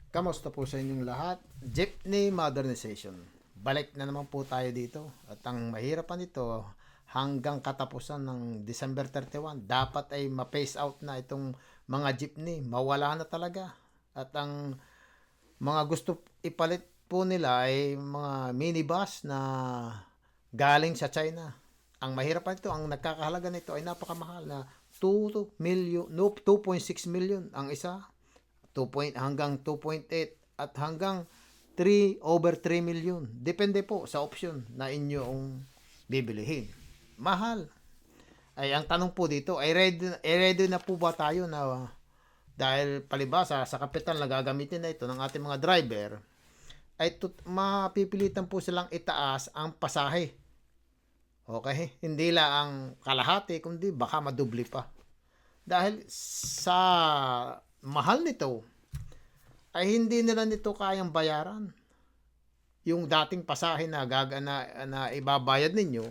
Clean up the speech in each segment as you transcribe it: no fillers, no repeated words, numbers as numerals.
Kamusta po sa inyong lahat? Jeepney Modernization. Balik na naman po tayo dito. At ang mahirap pa nito, hanggang katapusan ng December 31, dapat ay ma-phase out na itong mga jeepney. Mawala na talaga. At ang mga gusto ipalit po nila ay mga minibus na galing sa China. Ang mahirap pa nito, ang nagkakahalaga nito ay napakamahal na 2 million, no, 2.6 million ang isa. 2 point, hanggang 2.8 at hanggang 3 over 3 million. Depende po sa option na inyong bibilihin. Mahal. Ay ang tanong po dito, ay ready na po ba tayo na dahil palibasa sa kapital na gagamitin na ito ng ating mga driver ay mapipilitan po silang itaas ang pasahe. Okay? Hindi lang ang kalahati, kundi baka madubli pa. Dahil sa mahal nito, ay hindi nila nito kayang bayaran. Yung dating pasahe na ibabayad ninyo,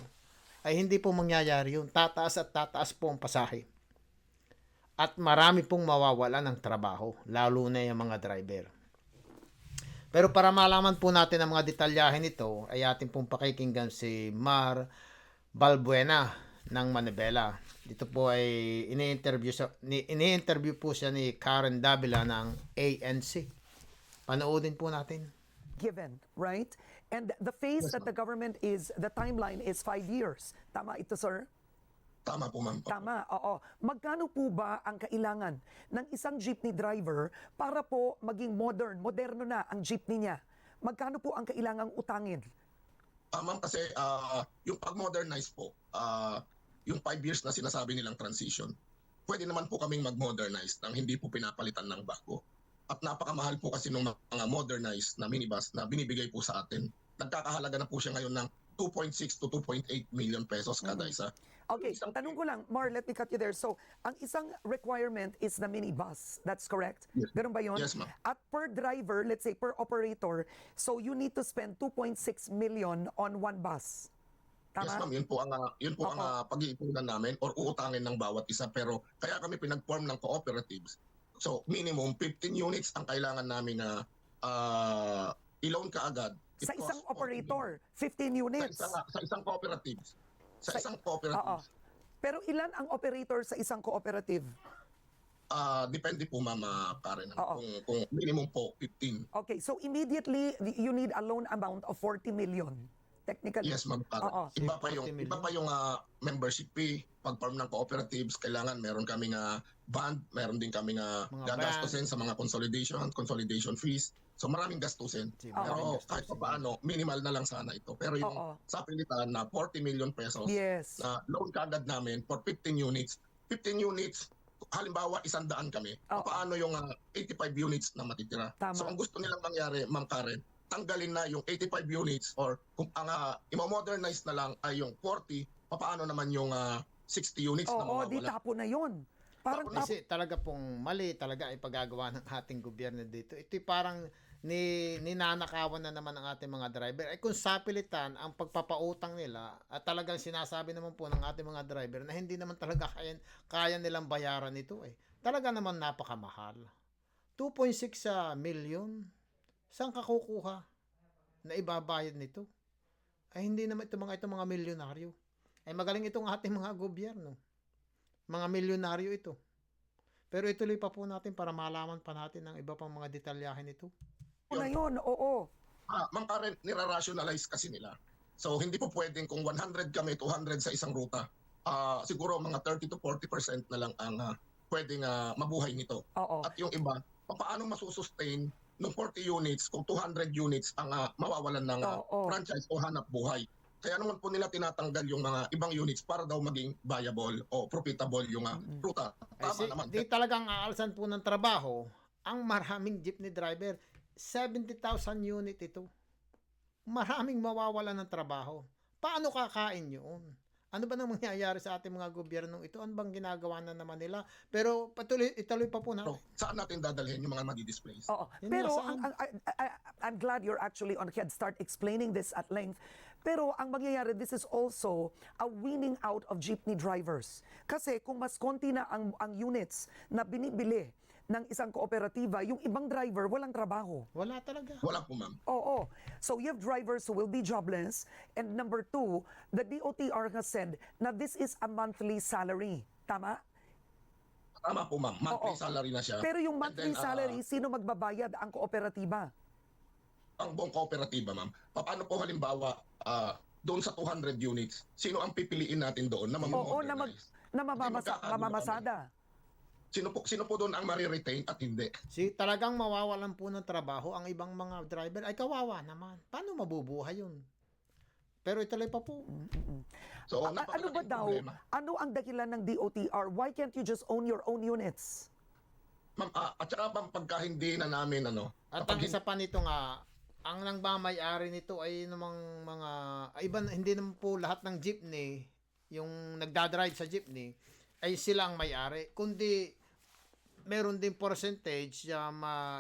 ay hindi po mangyayari yun. Tataas at tataas po ang pasahe. At marami pong mawawala ng trabaho, lalo na yung mga driver. Pero para malaman po natin ang mga detalyahin nito, ay ating pong pakikinggan si Mar Balbuena ng Manibela. Dito po ay ini-interview po siya ni Karen Davila ng ANC. Panoodin po natin. Given, right? And the phase that the government the timeline is 5 years. Tama ito, sir? Tama po, ma'am. Tama, oo. Magkano po ba ang kailangan ng isang jeepney driver para po maging moderno na ang jeepney niya? Magkano po ang kailangang utangin? Ma'am, kasi yung pag-modernize po, yung 5 years na sinasabi nilang transition, pwede naman po kaming mag-modernize nang hindi po pinapalitan ng bago. At napakamahal po kasi ng mga modernized na minibus na binibigay po sa atin. Nagkakahalaga na po siya ngayon ng 2.6 to 2.8 million pesos kada isa. Okay, tanong ko lang, Mar, let me cut you there. So, ang isang requirement is the minibus. That's correct? Yes. Ganun ba yun? Yes, ma'am. At per driver, let's say per operator, so you need to spend 2.6 million on one bus. Tama? Yes, ma'am. Yun po ang pag-iipunan namin or uutangin ng bawat isa. Pero kaya kami pinag-form ng cooperatives. So, minimum 15 units ang kailangan namin na i-loan kaagad. Sa isang operator, 15 units. Sa isang cooperatives. Sa isang cooperative. Oo. Pero ilan ang operator sa isang cooperative? Depende po, Ma'am Karen. Oo. Kung minimum po, 15. Okay, so immediately you need a loan amount of 40 million. Technically. Yes, Ma'am Karen. Oo. Iba pa yung membership fee. Pag-form ng cooperatives, kailangan meron kaming bond, meron din kaming gagastusin sa mga consolidation fees. So maraming gastusin. Pero kahit pa paano, minimal na lang sana ito. Pero yung sa pilitan na 40 million pesos Yes. na loan kagad namin for 15 units. 15 units, halimbawa 100 kami. Paano yung 85 units na matitira? Tama. So ang gusto nilang mangyari, Ma'am Karen, tanggalin na yung 85 units or kung ang i-modernize na lang ay yung 40, paano naman yung 60 units na Oo, di mawawala? tapo na yun. Parang Kasi talaga pong mali talaga ay pagagawa ng ating gobyerno dito. Ito'y parang ninanakawan na naman ang ating mga driver. Ay kung sapilitan ang pagpapautang nila at talagang sinasabi naman po ng ating mga driver na hindi naman talaga kaya nilang bayaran ito eh. Talaga naman napakamahal. 2.6 million. Saan ka kukuha na ibabayad nito? Ay hindi naman itong mga milyonaryo. Ay magaling itong ating mga gobyerno. Mga milyonaryo ito. Pero ituloy pa po natin para malaman pa natin ang iba pang mga detalyahin nito. tapo na yun, oo. Ma'am Karen, nira-rationalize kasi nila. So hindi po pwedeng kung 100 kami, 200 sa isang ruta. Siguro mga 30 to 40% na lang ang pwedeng mabuhay nito. Oo. At yung iba, paano masusustain ng 40 units kung 200 units ang mawawalan ng franchise o hanap buhay? Kaya naman po nila tinatanggal yung mga ibang units para daw maging viable o profitable yung ruta. Tama naman. Di talagang aalsan po ng trabaho ang maraming jeepney driver. 70,000 unit ito. Maraming mawawala ng trabaho. Paano kakain yun? Ano ba nang mangyayari sa ating mga gobyernong ito? Ano bang ginagawa na naman nila? Pero ituloy pa po natin. Saan natin dadalhin yung mga madi-displace? Oo. Yun Pero nga, I'm glad you're actually on head start explaining this at length. Pero ang mangyayari, this is also a weaning out of jeepney drivers. Kasi kung mas konti na ang units na binibili ng isang kooperatiba, yung ibang driver walang trabaho. Wala talaga. Wala po, ma'am. Oo. So you have drivers who will be jobless. And number two, the DOTR has said na this is a monthly salary. Tama? Tama po, ma'am. Monthly Oo. salary na siya. Pero yung And monthly then, salary, sino magbabayad? Ang kooperatiba. ang buong kooperatiba, ma'am. Paano po halimbawa, doon sa 200 units, sino ang pipiliin natin doon na Oo, mag-modernize? na magkakagulo mamamasada. Sino po doon ang mariretain at hindi? Talagang mawawalan po ng trabaho ang ibang mga driver. Ay, kawawa naman. Paano mabubuhay yun? Pero ituloy pa po. So, Ano ba napakalaking daw? problema. Ano ang dahilan ng DOTR? Why can't you just own your own units? Ma'am, at saka ma'am, pagka hindi na namin, At ang kapag isa pa nito nga, ang nangmamayari nito ay namang mga iban, hindi naman po lahat ng jeepney, yung nagdadrive sa jeepney, ay sila ang may-ari. Kundi meron din percentage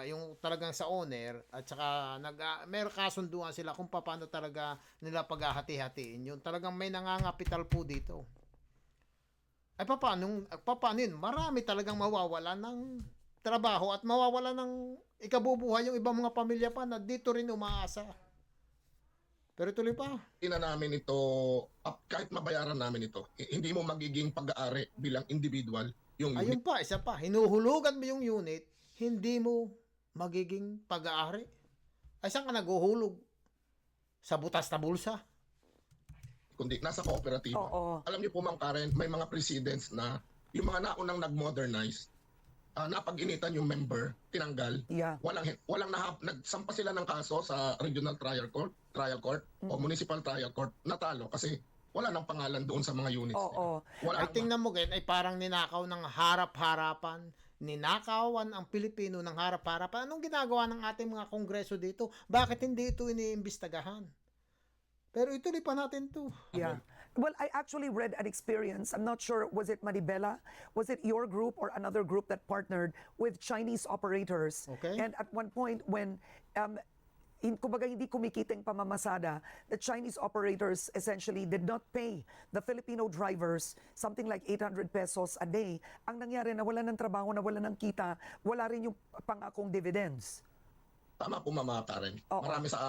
yung talagang sa owner at saka meron kasunduan sila kung paano talaga nila paghahati-hatiin. Yung talagang may nangangapital po dito. Ay paano yun? Marami talagang mawawala ng trabaho at mawawala ng ikabubuhay yung ibang mga pamilya pa na dito rin umaasa. Pero tuloy pa. hindi na namin ito, kahit mabayaran namin ito, hindi mo magiging pag-aari bilang individual yung unit. Ayun pa, isa pa. Hinuhulugan mo yung unit, hindi mo magiging pag-aari. Ay, saan ka naguhulog? Sa butas na bulsa? Kundi nasa kooperatiba. Oo. Alam niyo po, Ma'am Karen, may mga precedents na yung mga naunang nag-modernize, napag-initan yung member, tinanggal. Yeah. Nagsampa sila ng kaso sa Regional Trial Court o Municipal Trial Court, natalo kasi wala nang pangalan doon sa mga units. Oo. Wala Ay, tingnan mo, Ken, ay parang ninakaw ng harap-harapan. Ninakawan ang Pilipino ng harap-harapan. Anong ginagawa ng ating mga kongreso dito? Bakit hindi ito iniimbestagahan? Pero ituloy pa natin to. Yeah. Well, I actually read an experience. I'm not sure, was it Maribela? Was it your group or another group that partnered with Chinese operators? Okay. And at one point when, kumbaga hindi kumikiting pamamasada, the Chinese operators essentially did not pay the Filipino drivers something like 800 pesos a day. Ang nangyari, nawala ng trabaho, nawala ng kita, wala rin yung pangakong dividends. Tama po, Mama Karen. Oo. Marami sa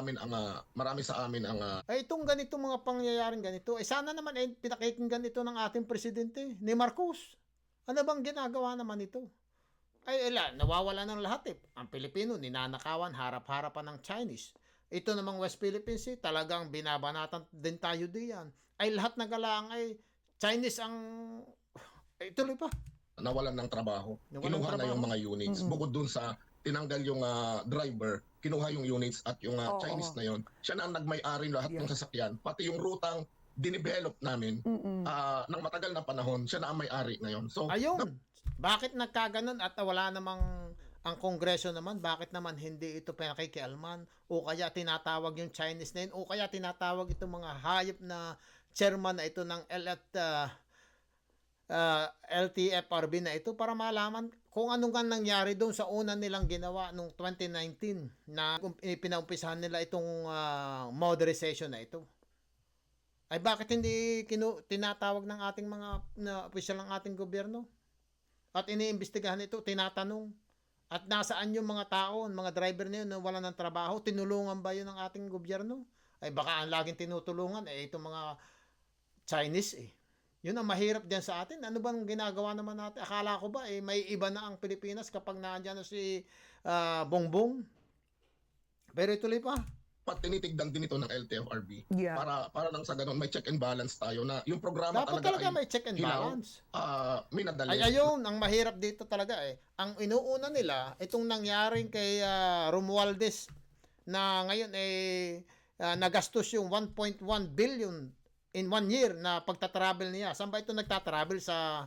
amin ang Ay, itong ganito mga pangyayaring ganito, sana naman pinakikinggan ito ng ating presidente, ni Marcos. Ano bang ginagawa naman ito? Ay, nawawala ng lahat eh. Ang Pilipino, ninanakawan, harap-harapan ng Chinese. Ito namang West Philippines Sea, talagang binabanatan din tayo diyan. Ay, lahat na galang ay Chinese ang... Ay, tuloy pa. nawalan ng trabaho. Nawalan ng Kinuha na trabaho. yung mga units. Bukod dun sa tinanggal yung driver, kinuha yung units at yung Oo. Chinese na yon. Siya na ang nagmay-ari lahat Yeah. ng sasakyan. Pati yung rutang dinevelop namin ng matagal na panahon, siya na ang may-ari ngayon. So, Ayun. Bakit nagkaganon at wala namang ang Kongreso naman, bakit naman hindi ito pinakikialman? O kaya tinatawag yung Chinese na yun? O kaya tinatawag itong mga hayop na chairman na ito ng LTFRB na ito para malaman kung anong nga nangyari doon sa una nilang ginawa noong 2019 na pinaumpisahan nila itong modernization na ito. Ay bakit hindi tinatawag ng ating mga opisyal ng ating gobyerno? At iniimbestigahan ito, tinatanong. At nasaan yung mga tao, mga driver na yun na wala ng trabaho? Tinulungan ba yun ng ating gobyerno? Ay baka ang laging tinutulungan, itong mga Chinese eh. Yun ang mahirap diyan sa atin. Ano bang ginagawa naman natin? Akala ko ba may iba na ang Pilipinas kapag nandiyan na si Bongbong? Pero ituloy pa. tinitigdan din ito ng LTFRB. Yeah. Para lang sa ganun, may check and balance tayo na yung programa Dapat ay talaga may check and hilaw, balance. may nadali. Ay ayun, ang mahirap dito talaga eh. Ang inuuna nila, itong nangyaring kay Romualdez na ngayon nagastos yung 1.1 billion in 1 year na pagtatravel niya. Saan ba ito nagtatravel sa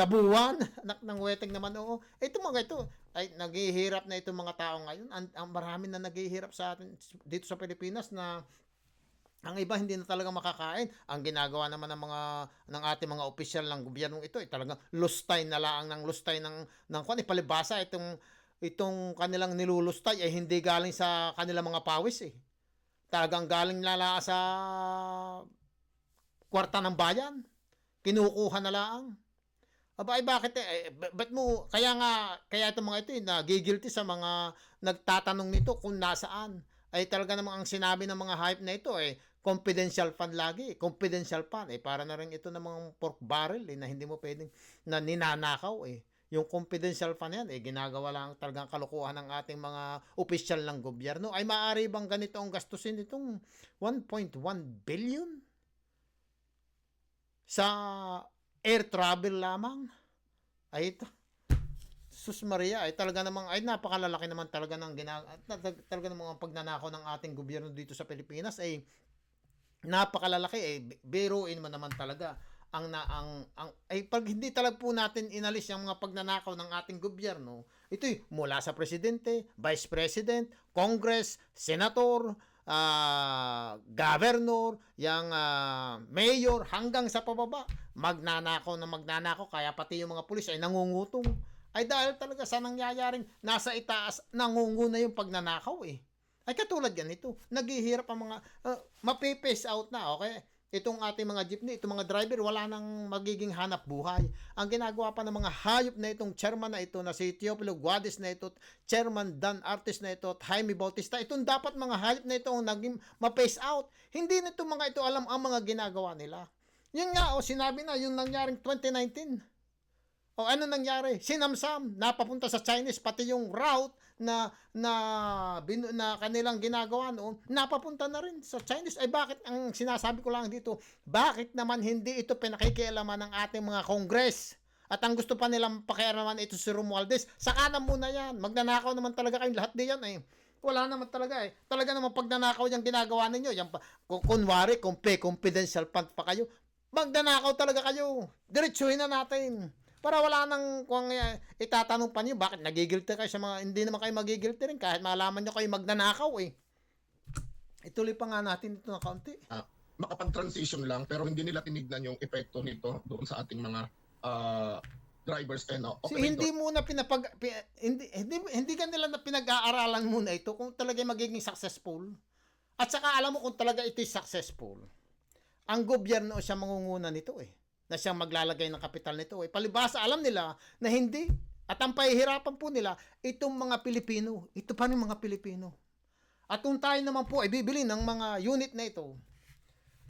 buwan? Ng weteng naman oo. Ito mga ito ay naghihirap na itong mga tao ngayon. Ang marami na naghihirap sa atin dito sa Pilipinas na ang iba hindi na talaga makakain. Ang ginagawa naman ng ating mga opisyal ng gobyernong ito ay talagang lustay na lang ng lustay ng kung palibasa itong kanilang nilulustay ay hindi galing sa kanilang mga pawis eh. Talagang galing lala sa kwarta ng bayan. Kinukuha na lang. Aba, ay bakit ba't mo, kaya itong mga ito nagigilty sa mga nagtatanong nito kung nasaan. Ay talaga namang ang sinabi ng mga hype na ito confidential fund lagi, confidential fund. Para na rin ito ng mga pork barrel na hindi mo pwedeng na ninanakaw Yung confidential fund yan, ginagawa lang talagang kalokohan ng ating mga opisyal ng gobyerno. Ay maaari bang ganito ang gastusin itong 1.1 billion sa air travel lamang? Ay ito, sus Maria, talaga namang, napakalalaki naman talaga ng talaga namang ang pagnanakaw ng ating gobyerno dito sa Pilipinas napakalalaki biruin mo naman talaga pag hindi talaga po natin inalis yung mga pagnanakaw ng ating gobyerno, ito'y mula sa presidente, vice president, congress, senator, governor, yung mayor, hanggang sa pababa, magnanakaw, kaya pati yung mga pulis ay nangungutong. Ay dahil talaga sa nangyayaring nasa itaas, nangunguna yung pagnanakaw Ay katulad ganito, naghihirap ang mga, mapipace out na, okay? Itong ating mga jeepney, itong mga driver, wala nang magiging hanap buhay. Ang ginagawa pa ng mga hayop na itong chairman na ito, na si Teofilo Guades na ito, chairman Dan Artes na ito, at Jaime Bautista, itong dapat mga hayop na ito ang naging ma-face out. Hindi na itong mga ito alam ang mga ginagawa nila. Yun nga, sinabi na, yung nangyaring 2019. Ano nangyari? Sinamsam, napapunta sa Chinese, pati yung route na kanilang ginagawa noon, napapunta na rin sa Chinese. Ay bakit, ang sinasabi ko lang dito, bakit naman hindi ito pinakikialaman ng ating mga Congress? At ang gusto pa nilang pakialaman ito si Romualdez, saka na muna yan. Magnanakaw naman talaga kayong lahat diyan Wala naman talaga Talaga naman pagnanakaw yung ginagawa ninyo. Yung, kunwari, confidential fund pa kayo. Magnanakaw talaga kayo. Diretsuhin na natin. Para wala nang kung itatanong pa niyo bakit nagigilty kayo sa mga, hindi naman kayo magigilty rin kahit malaman niyo kayo magnanakaw Ituloy pa nga natin ito na kaunti. Makapag-transition lang pero hindi nila tinignan yung epekto nito doon sa ating mga drivers and operators. Hindi muna hindi ka nila na pinag-aaralan muna ito kung talaga magiging successful. At saka alam mo kung talaga ito'y successful. Ang gobyerno siya mangunguna nito na siyang maglalagay ng kapital nito Palibhasa alam nila na hindi. At ang pahihirapan po nila, itong mga Pilipino. Ito pa rin mga Pilipino. At kung tayo naman po ay bibili ng mga unit na ito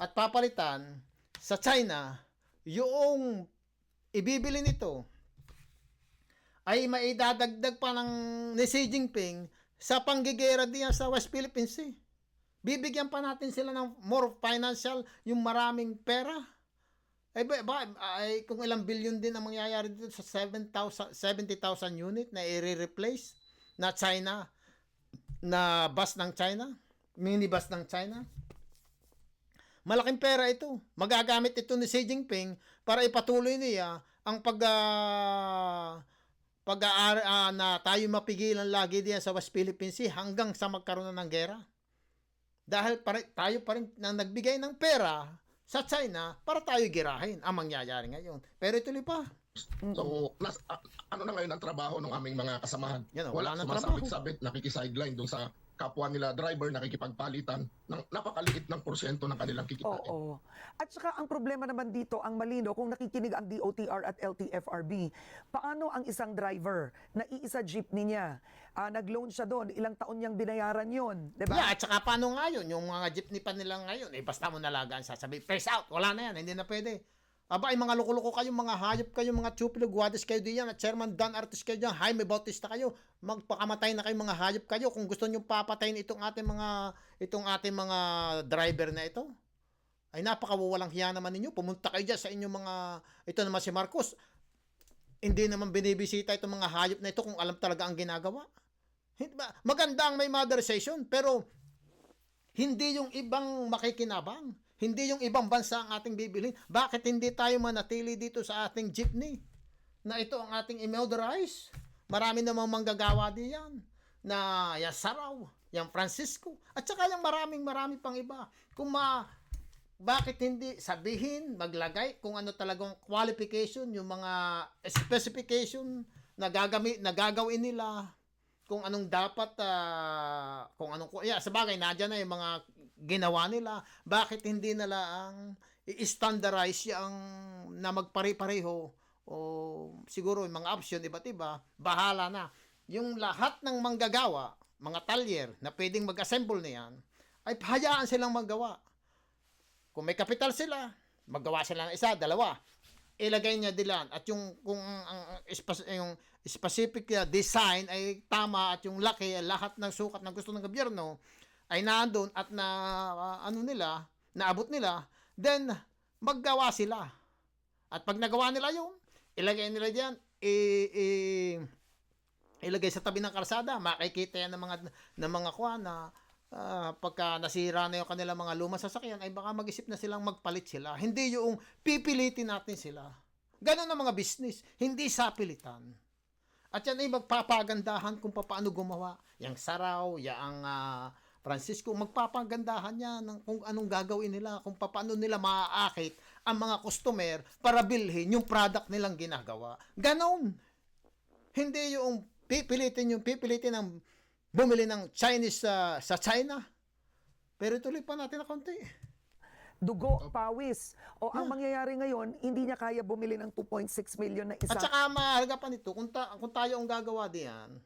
at papalitan sa China, yung ibibili nito ay maidadagdag pa ng ni Xi Jinping sa panggigera diyan sa West Philippines Bibigyan pa natin sila ng more financial, yung maraming pera. Kung ilang billion din ang mangyayari dito sa 70,000 unit na i-replace na China, na bus ng China, minibus ng China. Malaking pera ito. Magagamit ito ni Xi Jinping para ipatuloy niya ang na tayo mapigilan lagi diyan sa West Philippine Sea hanggang sa magkaroon na ng gera. Dahil tayo pa rin nang nagbigay ng pera sa China para tayo girahin ang mangyayari ngayon. Pero ituloy pa. So, ano na ngayon ang trabaho ng aming mga kasamahan? Wala nang sumasabit-sabit, nakikisideline doon sa kapwa nila driver, nakikipagpalitan ng napakaliit ng porsyento ng kanilang kikitain. Oo. At saka ang problema naman dito, ang malino, kung nakikinig ang DOTR at LTFRB, paano ang isang driver na iisa jeepney niya, nag-loan siya doon, ilang taon niyang binayaran yun, di ba? At saka paano ngayon, yung mga jeepney pa nila ngayon, basta mo nalagaan, sasabihin, face out, wala na yan, hindi na pwede. Ay mga loko-loko kayo, mga hayop kayo, mga Teofilo Guades kayo diyan, at Chairman Dan Artes kayo diyan, Jaime Bautista kayo, magpakamatay na kayo mga hayop kayo kung gusto niyo papatayin itong ating mga driver na ito. Ay napakawawalang hiya naman ninyo. Pumunta kayo diyan sa inyong mga, ito naman si Marcos, hindi naman binibisita itong mga hayop na ito kung alam talaga ang ginagawa. Maganda ang may modernization, pero hindi yung ibang makikinabang. Hindi yung ibang bansa ang ating bibilhin. Bakit hindi tayo manatili dito sa ating jeepney? Na ito ang ating i-moderize. Marami namang manggagawa diyan. Na yan Saraw, yan Francisco, at saka yung marami pang iba. Bakit hindi sabihin, maglagay kung ano talagang qualification, yung mga specification na gagawin nila, kung anong dapat, sa bagay, nadyan na yung mga ginawa nila. Bakit hindi nila ang i-standardize yung na magpare-pareho siguro yung mga option iba't iba, bahala na. Yung lahat ng manggagawa, mga talyer na pwedeng mag-assemble na yan, ay hayaan silang magawa. Kung may kapital sila, maggawa sila ng isa, dalawa. Ilagay niya dilan at yung kung yung specific design ay tama at yung laki, lahat ng sukat na gusto ng gobyerno ay nandoon at na naabot nila, then maggawa sila. At pag nagawa nila yun, ilagay nila diyan, ilagay sa tabi ng kalsada, makikita yan ng mga kuha na pagka nasira na yung kanilang mga lumang sasakyan, ay baka mag-isip na silang magpalit sila. Hindi yung pipilitin natin sila. Ganon ang mga business. Hindi sapilitan. At yan ay magpapagandahan kung paano gumawa. Yang Saraw, yang Francisco, magpapagandahan yan ng kung anong gagawin nila, kung paano nila maaakit ang mga customer para bilhin yung product nilang ginagawa. Ganon. Hindi yung pipilitin ng bumili ng Chinese sa China. Pero ituloy pa natin na konti. Dugo, pawis. O ang mangyayari ngayon, hindi niya kaya bumili ng 2.6 million na isa. At saka mahalaga pa nito, kung tayo ang gagawa diyan,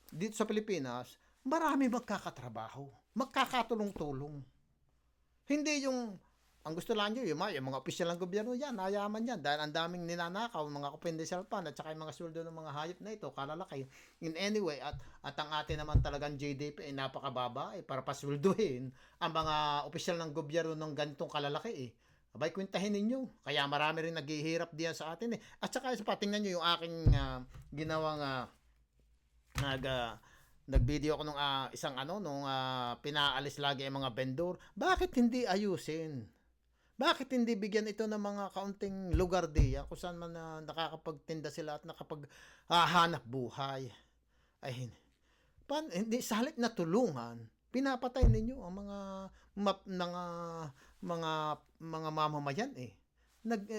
dito sa Pilipinas, marami magkakatrabaho. Magkakatulong-tulong. Hindi yung, ang gusto lang nyo, yung mga opisyal ng gobyerno, yan, nayaman yan. Dahil ang daming ninanakaw, mga confidential fund, at saka yung mga sweldo ng mga hayop na ito, kalalaki. In any way, at ang atin naman talagang GDP ay napakababa, para pasweldohin ang mga opisyal ng gobyerno ng ganitong kalalaki. Abay, kwentahin ninyo. Kaya marami rin naghihirap diyan sa atin. At saka, tingnan nyo yung aking ginawang nag-video ako nung pinaalis lagi ang mga vendor. Bakit hindi ayusin? Bakit hindi bigyan ito ng mga kaunting lugar diya kung saan man nakakapagtinda sila at nakapaghanap buhay? Ay, hindi sa halip na tulungan, pinapatay ninyo ang mga mamamayan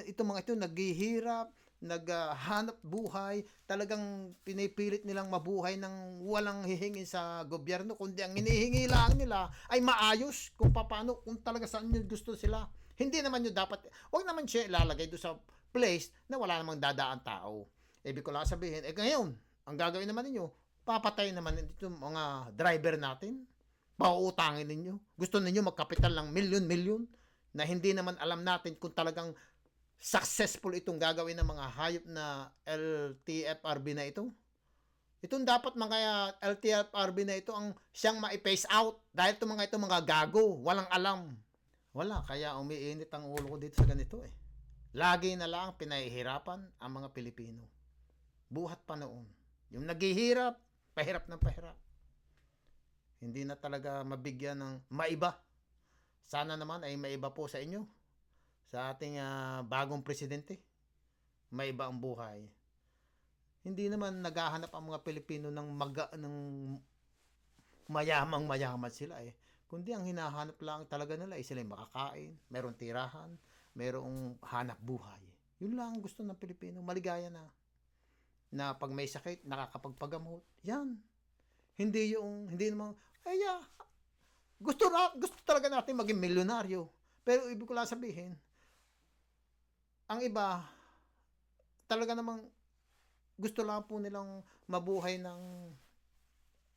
ito naghihirap, naghanap buhay, talagang pinipilit nilang mabuhay ng walang hihingin sa gobyerno, kundi ang hinihingi lang nila ay maayos kung paano, kung talaga saan nyo gusto sila. Hindi naman nyo dapat, huwag naman siya ilalagay doon sa place na wala namang dadaan tao. Ibig ko lang sabihin, ngayon, ang gagawin naman ninyo, papatay naman ito mga driver natin, pauutangin ninyo. Gusto ninyo magkapital ng milyon-milyon na hindi naman alam natin kung talagang successful itong gagawin ng mga hayop na LTFRB na ito. Itong dapat mga LTFRB na ito ang siyang ma-phase out dahil itong mga gago, walang alam. Wala, kaya umiinit ang ulo ko dito sa ganito Lagi na lang pinahihirapan ang mga Pilipino. Buhat pa noon. Yung naghihirap, pahirap ng pahirap. Hindi na talaga mabigyan ng maiba. Sana naman ay maiba po sa inyo. Sa ating bagong presidente. Maiba ang buhay. Hindi naman naghahanap ang mga Pilipino ng mayamang-mayaman sila Kundi ang hinahanap lang talaga nila ay sila makakain, mayroong tirahan, mayroong hanap buhay. Yun lang ang gusto ng Pilipino, maligaya na pag may sakit, nakakapagpagamot. Yan. Hindi naman, gusto talaga natin maging milyonaryo. Pero ibig ko lang sabihin, ang iba, talaga namang gusto lang po nilang mabuhay ng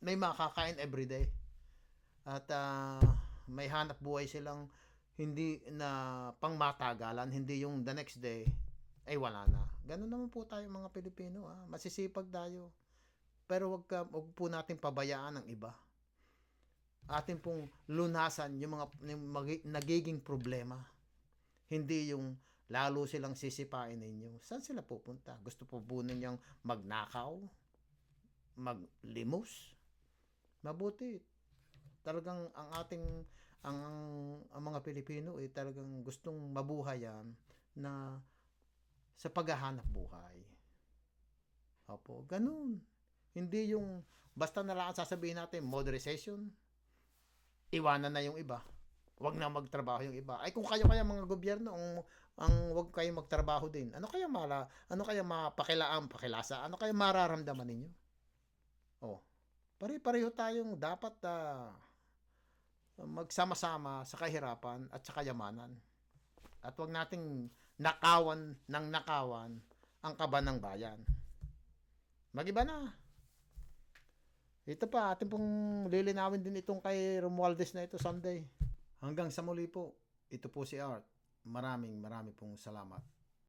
may makakain everyday. At may hanap buhay silang hindi na pangmatagalan, hindi yung the next day ay wala na. Ganun naman po tayo mga Pilipino. Masisipag tayo. Pero wag po natin pabayaan ang iba. Atin pong lunasan yung nagiging problema. Hindi yung lalo silang sisipain ninyo. Saan sila pupunta? Gusto po ninyong magnakaw? Maglimos? Mabuti. Talagang ang mga Pilipino talagang gustong mabuhay yan na sa paghahanap buhay. Opo, ganun. Hindi yung basta na lang sasabihin natin modernization, iwanan na yung iba. Huwag na magtrabaho yung iba. Ay kung kayo kaya mga gobyerno ang huwag kayo magtrabaho din. Ano kaya pakilasa? Ano kaya mararamdaman ninyo? Pare-pareho tayong dapat magsama-sama sa kahirapan at sa kayamanan. At huwag nating nakawan ang kaban ng bayan. Magiba na. Ito pa, atin pong lilinawin din itong kay Romualdez na ito Sunday. Hanggang sa muli po, ito po si Art. Maraming pong salamat.